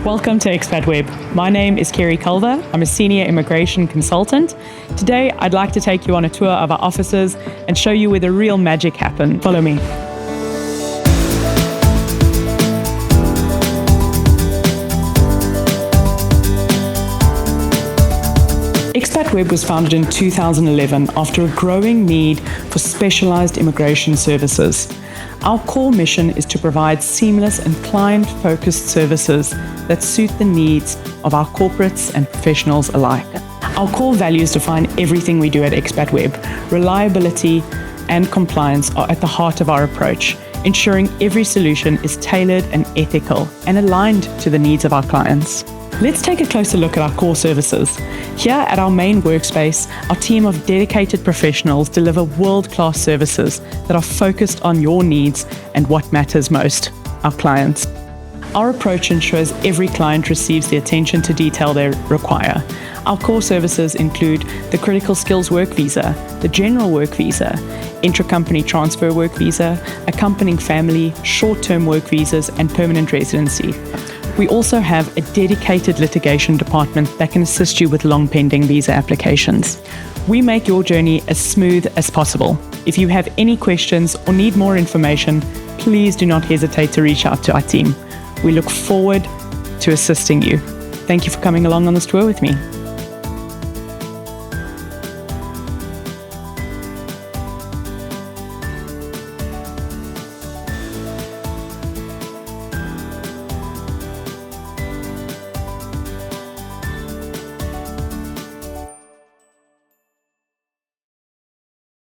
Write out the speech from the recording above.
Welcome to Xpatweb. My name is Kerry Culver. I'm a senior immigration consultant. Today, I'd like to take you on a tour of our offices and show you where the real magic happens. Follow me. Xpatweb was founded in 2011 after a growing need for specialized immigration services. Our core mission is to provide seamless and client-focused services that suit the needs of our corporates and professionals alike. Our core values define everything we do at Xpatweb. Reliability and compliance are at the heart of our approach, ensuring every solution is tailored and ethical and aligned to the needs of our clients. Let's take a closer look at our core services. Here at our main workspace, our team of dedicated professionals deliver world-class services that are focused on your needs and what matters most, our clients. Our approach ensures every client receives the attention to detail they require. Our core services include the Critical Skills Work Visa, the General Work Visa, Intra-Company Transfer Work Visa, Accompanying Family, Short-Term Work Visas, and Permanent Residency. We also have a dedicated litigation department that can assist you with long-pending visa applications. We make your journey as smooth as possible. If you have any questions or need more information, please do not hesitate to reach out to our team. We look forward to assisting you. Thank you for coming along on this tour with me.